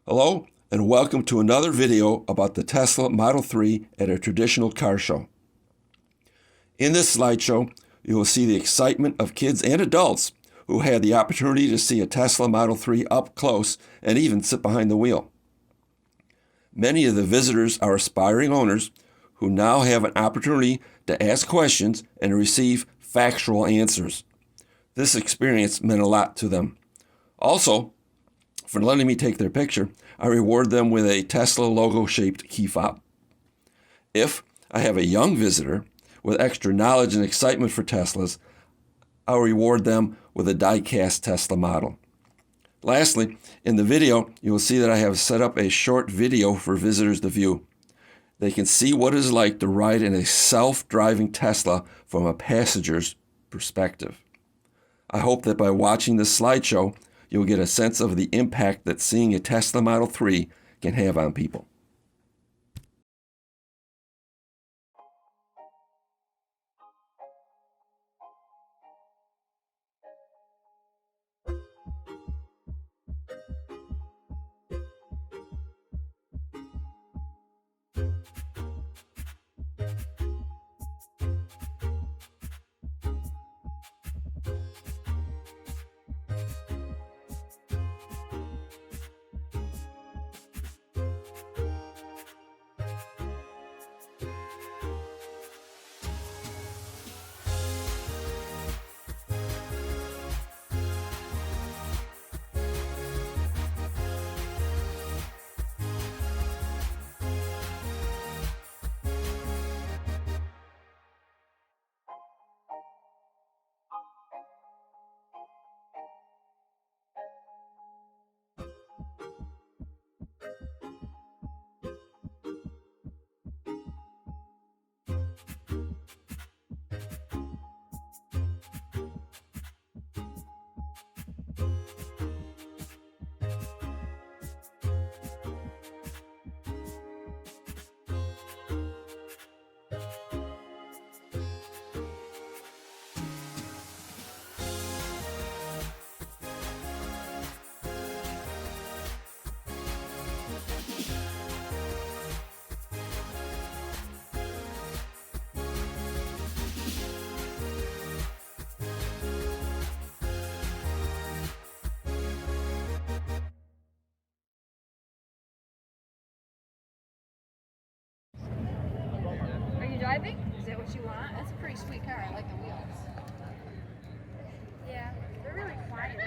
Hello and welcome to another video about the Tesla Model 3 at a traditional car show. In this slideshow, you will see the excitement of kids and adults who had the opportunity to see a Tesla Model 3 up close and even sit behind the wheel. Many of the visitors are aspiring owners who now have an opportunity to ask questions and receive factual answers. This experience meant a lot to them. Also, for letting me take their picture, I reward them with a Tesla logo-shaped key fob. If I have a young visitor with extra knowledge and excitement for Teslas, I'll reward them with a die-cast Tesla model. Lastly, in the video, you will see that I have set up a short video for visitors to view. They can see what it is like to ride in a self-driving Tesla from a passenger's perspective. I hope that by watching this slideshow, you'll get a sense of the impact that seeing a Tesla Model 3 can have on people. Are you driving? Is that what you want? That's a pretty sweet car. I like the wheels. Yeah, they're really quiet.